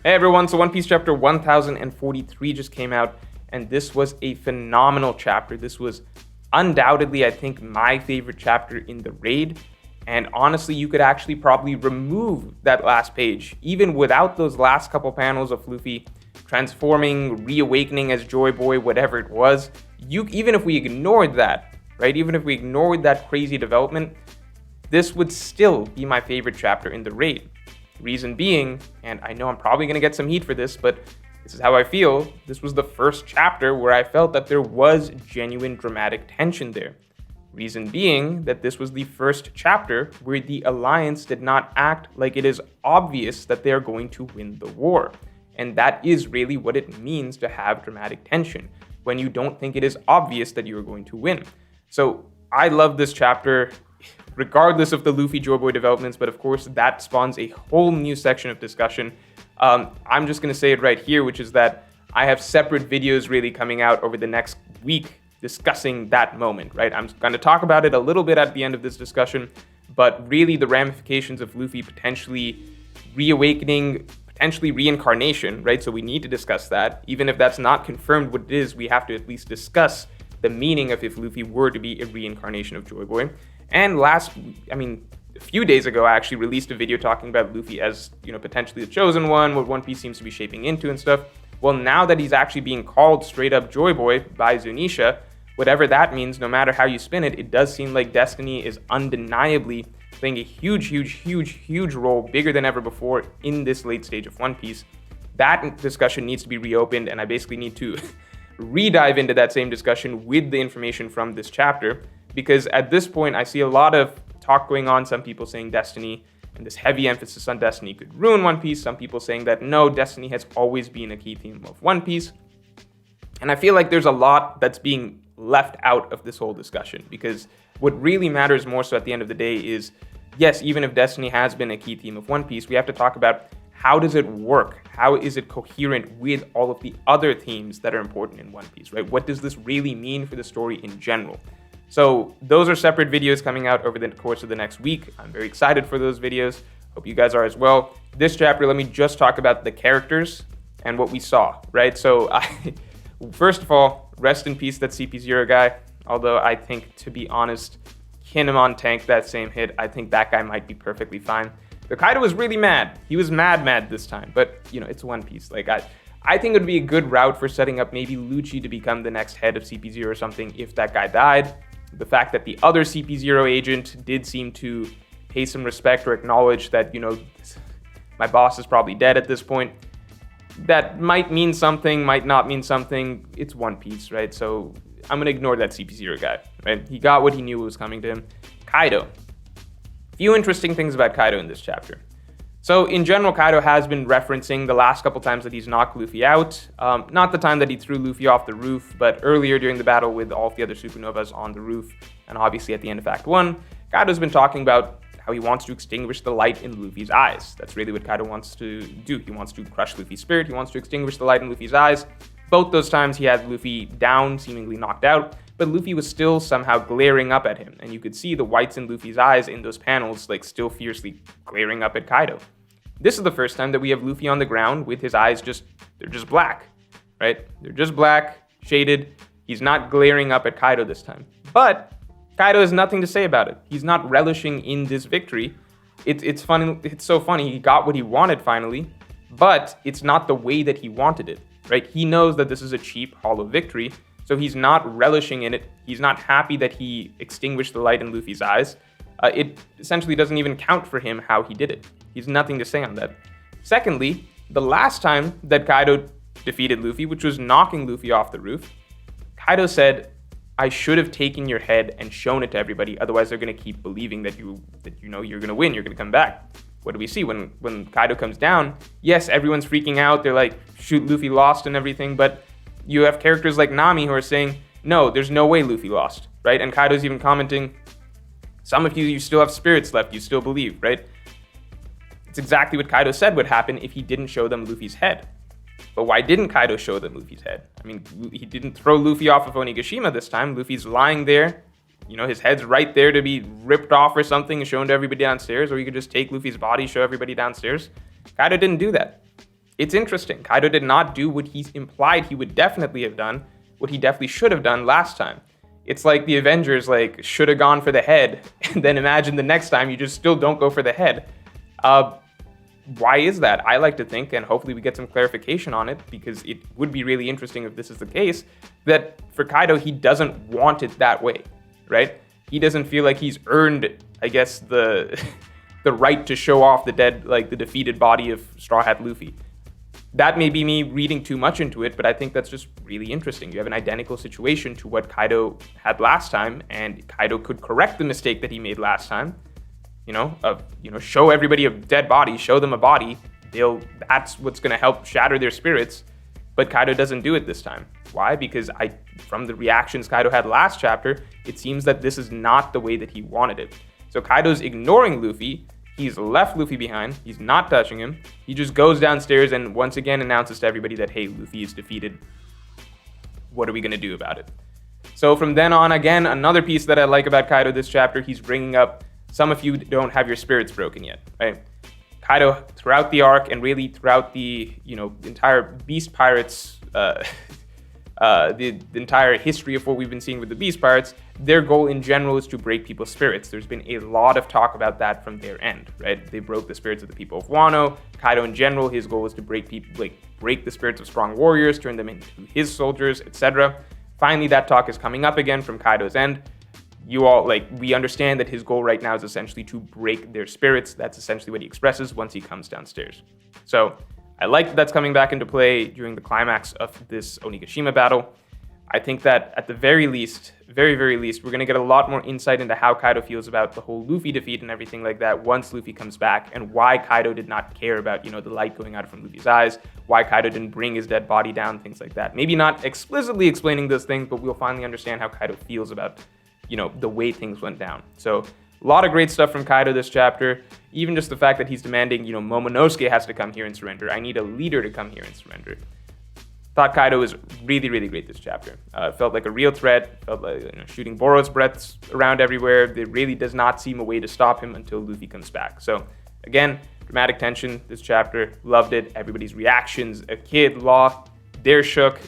Hey everyone, so One Piece chapter 1043 just came out, and this was a phenomenal chapter. This was undoubtedly, I think, my favorite chapter in the raid. And honestly, you could actually probably remove that last page, even without those last couple panels of Luffy transforming, reawakening as Joy Boy, whatever it was. Even if we ignored that, right? Even if we ignored that crazy development, this would still be my favorite chapter in the raid. Reason being, and I know I'm probably going to get some heat for this, but this is how I feel, this was the first chapter where I felt that there was genuine dramatic tension there. Reason being that this was the first chapter where the Alliance did not act like it is obvious that they are going to win the war. And that is really what it means to have dramatic tension, when you don't think it is obvious that you are going to win. So I love this chapter, regardless of the Luffy Joy Boy developments, but of course that spawns a whole new section of discussion. I'm just going to say it right here, which is that I have separate videos really coming out over the next week discussing that moment, right? I'm going to talk about it a little bit at the end of this discussion, but really the ramifications of Luffy potentially reawakening, potentially reincarnation, right? So we need to discuss that. Even if that's not confirmed what it is, we have to at least discuss the meaning of if Luffy were to be a reincarnation of Joy Boy. And a few days ago, I actually released a video talking about Luffy as, potentially the chosen one, what One Piece seems to be shaping into and stuff. Well, now that he's actually being called straight up Joy Boy by Zunisha, whatever that means, no matter how you spin it, it does seem like Destiny is undeniably playing a huge role, bigger than ever before in this late stage of One Piece. That discussion needs to be reopened, and I basically need to re-dive into that same discussion with the information from this chapter, because at this point, I see a lot of talk going on, some people saying Destiny and this heavy emphasis on Destiny could ruin One Piece, some people saying that no, Destiny has always been a key theme of One Piece. And I feel like there's a lot that's being left out of this whole discussion, because what really matters more so at the end of the day is, yes, even if Destiny has been a key theme of One Piece, we have to talk about how does it work? How is it coherent with all of the other themes that are important in One Piece, right? What does this really mean for the story in general? So those are separate videos coming out over the course of the next week. I'm very excited for those videos. Hope you guys are as well. This chapter, let me just talk about the characters and what we saw, right? So first of all, rest in peace, that CP0 guy. Although I think, to be honest, Kinemon tanked that same hit. I think that guy might be perfectly fine. The Kaido was really mad. He was mad this time. But, it's One Piece. I think it would be a good route for setting up maybe Lucci to become the next head of CP0 or something if that guy died. The fact that the other CP0 agent did seem to pay some respect or acknowledge that, my boss is probably dead at this point, that might mean something, might not mean something. It's One Piece, right? So I'm going to ignore that CP0 guy, right? He got what he knew was coming to him. Kaido. Few interesting things about Kaido in this chapter. So in general, Kaido has been referencing the last couple times that he's knocked Luffy out. Not the time that he threw Luffy off the roof, but earlier during the battle with all of the other supernovas on the roof, and obviously at the end of Act 1, Kaido's been talking about how he wants to extinguish the light in Luffy's eyes. That's really what Kaido wants to do. He wants to crush Luffy's spirit. He wants to extinguish the light in Luffy's eyes. Both those times he had Luffy down, seemingly knocked out, but Luffy was still somehow glaring up at him, and you could see the whites in Luffy's eyes in those panels, still fiercely glaring up at Kaido. This is the first time that we have Luffy on the ground with his eyes they're just black, right? They're just black, shaded. He's not glaring up at Kaido this time. But Kaido has nothing to say about it. He's not relishing in this victory. It's funny. It's so funny. He got what he wanted finally, but it's not the way that he wanted it, right? He knows that this is a cheap, hollow victory, so he's not relishing in it. He's not happy that he extinguished the light in Luffy's eyes. It essentially doesn't even count for him how he did it. He's nothing to say on that. Secondly, the last time that Kaido defeated Luffy, which was knocking Luffy off the roof, Kaido said, I should have taken your head and shown it to everybody, otherwise they're going to keep believing that you're going to win, you're going to come back. What do we see? When Kaido comes down, yes, everyone's freaking out, they're like, shoot, Luffy lost and everything, but you have characters like Nami who are saying, no, there's no way Luffy lost, right? And Kaido's even commenting, some of you still have spirits left, you still believe, right? It's exactly what Kaido said would happen if he didn't show them Luffy's head. But why didn't Kaido show them Luffy's head? I mean, he didn't throw Luffy off of Onigashima this time. Luffy's lying there. His head's right there to be ripped off or something and shown to everybody downstairs. Or you could just take Luffy's body, show everybody downstairs. Kaido didn't do that. it's interesting. Kaido did not do what he implied he would definitely have done, what he definitely should have done last time. It's like the Avengers should have gone for the head, and then imagine the next time you just still don't go for the head. Why is that? I like to think, and hopefully we get some clarification on it, because it would be really interesting if this is the case, that for Kaido, he doesn't want it that way, right? He doesn't feel like he's earned, I guess, the right to show off the defeated body of Straw Hat Luffy. That may be me reading too much into it, but I think that's just really interesting. You have an identical situation to what Kaido had last time, and Kaido could correct the mistake that he made last time. Show everybody a dead body, show them a body. That's what's going to help shatter their spirits. But Kaido doesn't do it this time. Why? Because from the reactions Kaido had last chapter, it seems that this is not the way that he wanted it. So Kaido's ignoring Luffy. He's left Luffy behind. He's not touching him. He just goes downstairs and once again announces to everybody that, hey, Luffy is defeated. What are we going to do about it? So from then on, again, another piece that I like about Kaido this chapter, he's bringing up, some of you don't have your spirits broken yet, right? Kaido, throughout the arc and really throughout the entire Beast Pirates, the entire history of what we've been seeing with the Beast Pirates, their goal in general is to break people's spirits. There's been a lot of talk about that from their end, right? They broke the spirits of the people of Wano. Kaido in general, his goal is to break the spirits of strong warriors, turn them into his soldiers, etc. Finally, that talk is coming up again from Kaido's end. We understand that his goal right now is essentially to break their spirits. That's essentially what he expresses once he comes downstairs. So I like that that's coming back into play during the climax of this Onigashima battle. I think that at the very least, very, very least, we're going to get a lot more insight into how Kaido feels about the whole Luffy defeat and everything like that once Luffy comes back, and why Kaido did not care about, the light going out from Luffy's eyes, why Kaido didn't bring his dead body down, things like that. Maybe not explicitly explaining those things, but we'll finally understand how Kaido feels about, the way things went down. So a lot of great stuff from Kaido this chapter. Even just the fact that he's demanding, Momonosuke has to come here and surrender. I need a leader to come here and surrender. Thought Kaido was really, really great this chapter. Felt like a real threat. Felt like shooting Boros breaths around everywhere. There really does not seem a way to stop him until Luffy comes back. So again, dramatic tension this chapter. Loved it. Everybody's reactions. A kid, Law, they're shook.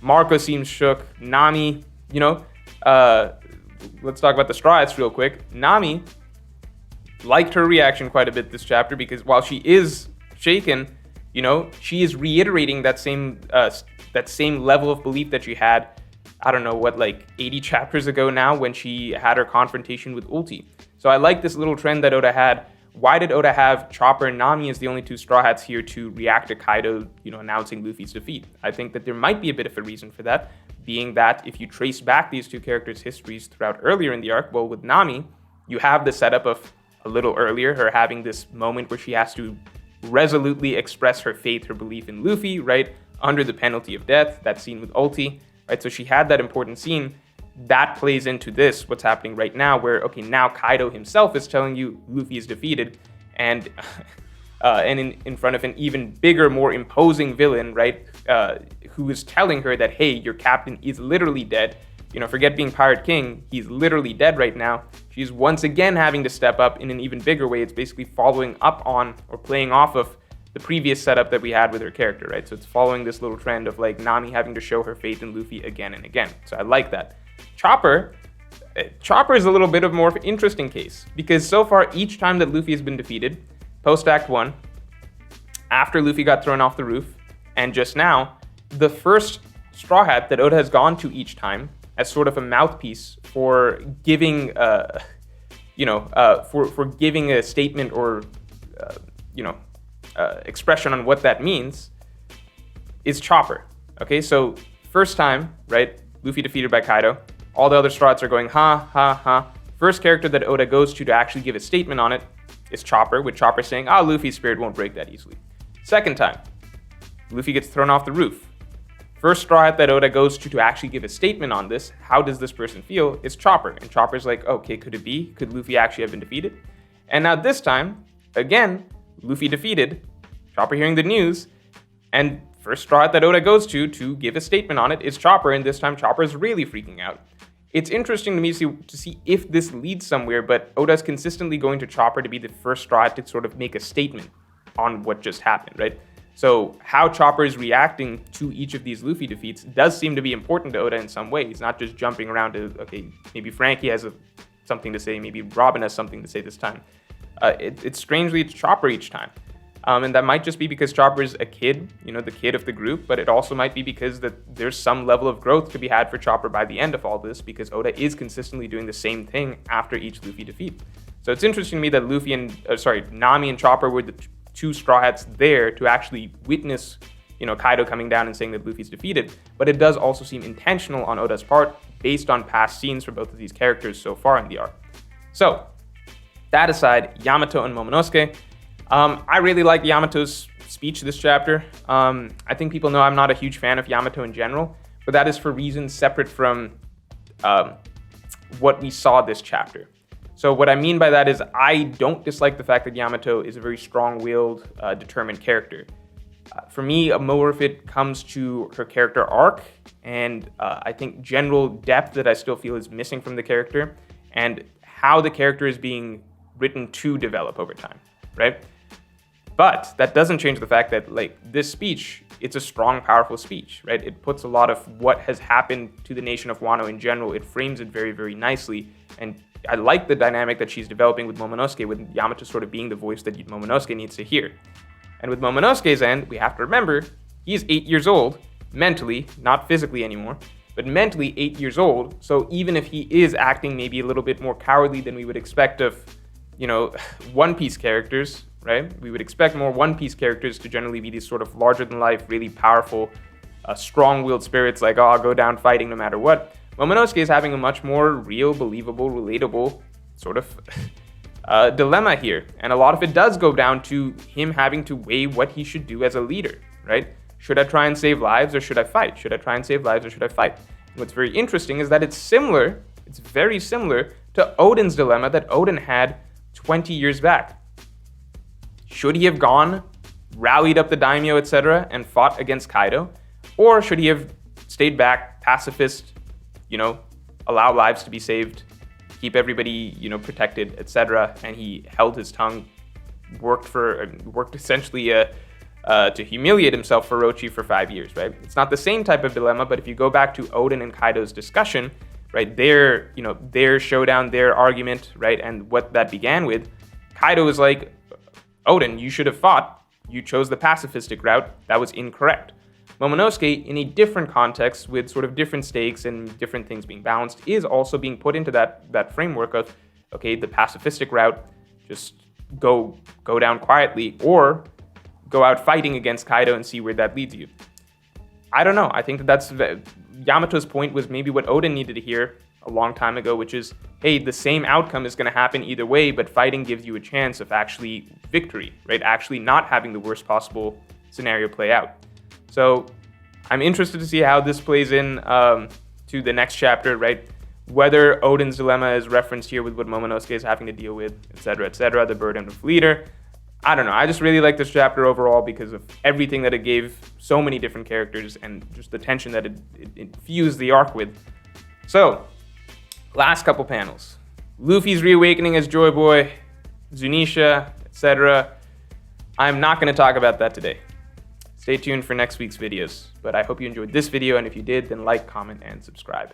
Marco seems shook. Nami, let's talk about the Straw Hats real quick. Nami liked her reaction quite a bit this chapter because while she is shaken, she is reiterating that same level of belief that she had, 80 chapters ago now when she had her confrontation with Ulti. So I like this little trend that Oda had. Why did Oda have Chopper and Nami as the only two Straw Hats here to react to Kaido, announcing Luffy's defeat? I think that there might be a bit of a reason for that, being that if you trace back these two characters' histories throughout earlier in the arc, well, with Nami, you have the setup of a little earlier, her having this moment where she has to resolutely express her faith, her belief in Luffy, right, under the penalty of death, that scene with Ulti, right? So she had that important scene. That plays into this, what's happening right now, where, okay, now Kaido himself is telling you Luffy is defeated, and in front of an even bigger, more imposing villain, right, who is telling her that, hey, your captain is literally dead. Forget being Pirate King, he's literally dead right now. She's once again having to step up in an even bigger way. It's basically following up on or playing off of the previous setup that we had with her character, right? So it's following this little trend of Nami having to show her faith in Luffy again and again. So I like that. Chopper is a little bit of more of an interesting case because so far each time that Luffy has been defeated, post Act 1, after Luffy got thrown off the roof, and just now, the first Straw Hat that Oda has gone to each time as sort of a mouthpiece for giving, for giving a statement or, expression on what that means, is Chopper. Okay, so first time, right, Luffy defeated by Kaido. All the other Straw Hats are going, ha, ha, ha. First character that Oda goes to actually give a statement on it is Chopper, with Chopper saying, Luffy's spirit won't break that easily. Second time, Luffy gets thrown off the roof. First Straw Hat that Oda goes to actually give a statement on this, how does this person feel, is Chopper. And Chopper's like, okay, could it be? Could Luffy actually have been defeated? And now this time, again, Luffy defeated, Chopper hearing the news, and first Straw Hat that Oda goes to give a statement on it is Chopper, and this time Chopper's really freaking out. It's interesting to me to see if this leads somewhere, but Oda's consistently going to Chopper to be the first Straw Hat to sort of make a statement on what just happened, right? So how Chopper is reacting to each of these Luffy defeats does seem to be important to Oda in some ways, not just jumping around to, okay, maybe Frankie has something to say, maybe Robin has something to say this time. It's Chopper each time. And that might just be because Chopper's a kid, the kid of the group, but it also might be because that there's some level of growth to be had for Chopper by the end of all this, because Oda is consistently doing the same thing after each Luffy defeat. So it's interesting to me that Nami and Chopper were the two Straw Hats there to actually witness, Kaido coming down and saying that Luffy's defeated. But it does also seem intentional on Oda's part, based on past scenes for both of these characters so far in the arc. So, that aside, Yamato and Momonosuke. I really like Yamato's speech this chapter. I think people know I'm not a huge fan of Yamato in general, but that is for reasons separate from what we saw this chapter. So what I mean by that is I don't dislike the fact that Yamato is a very strong-willed, determined character. For me, more of it comes to her character arc, and I think general depth that I still feel is missing from the character, and how the character is being written to develop over time, right? But that doesn't change the fact that, this speech, it's a strong, powerful speech, right? It puts a lot of what has happened to the nation of Wano in general. It frames it very, very nicely. And I like the dynamic that she's developing with Momonosuke, with Yamato sort of being the voice that Momonosuke needs to hear. And with Momonosuke's end, we have to remember, he's 8 years old, mentally, not physically anymore, but mentally 8 years old. So even if he is acting maybe a little bit more cowardly than we would expect of, One Piece characters, right? We would expect more One Piece characters to generally be these sort of larger-than-life, really powerful, strong-willed spirits like, I'll go down fighting no matter what. Momonosuke is having a much more real, believable, relatable sort of dilemma here. And a lot of it does go down to him having to weigh what he should do as a leader, right? Should I try and save lives or should I fight? Should I try and save lives or should I fight? And what's very interesting is that it's very similar to Oden's dilemma that Oden had 20 years back. Should he have gone, rallied up the daimyo, etc., and fought against Kaido? Or should he have stayed back, pacifist, allow lives to be saved, keep everybody, protected, etc., and he held his tongue, worked essentially to humiliate himself for Orochi for 5 years, right? It's not the same type of dilemma, but if you go back to Oden and Kaido's discussion, right, their showdown, their argument, right, and what that began with, Kaido was like, Oden, you should have fought. You chose the pacifistic route. That was incorrect. Momonosuke, in a different context, with sort of different stakes and different things being balanced, is also being put into that framework of, okay, the pacifistic route, just go down quietly, or go out fighting against Kaido and see where that leads you. I don't know. I think that's Yamato's point was maybe what Oden needed to hear a long time ago, which is, hey, the same outcome is going to happen either way, but fighting gives you a chance of actually victory, right? Actually not having the worst possible scenario play out. So I'm interested to see how this plays in to the next chapter, right? Whether Oden's dilemma is referenced here with what Momonosuke is having to deal with, etc., the burden of leader. I don't know. I just really like this chapter overall because of everything that it gave so many different characters and just the tension that it infused the arc with. So, last couple panels. Luffy's reawakening as Joy Boy, Zunisha, etc. I'm not going to talk about that today. Stay tuned for next week's videos. But I hope you enjoyed this video, and if you did, then like, comment, and subscribe.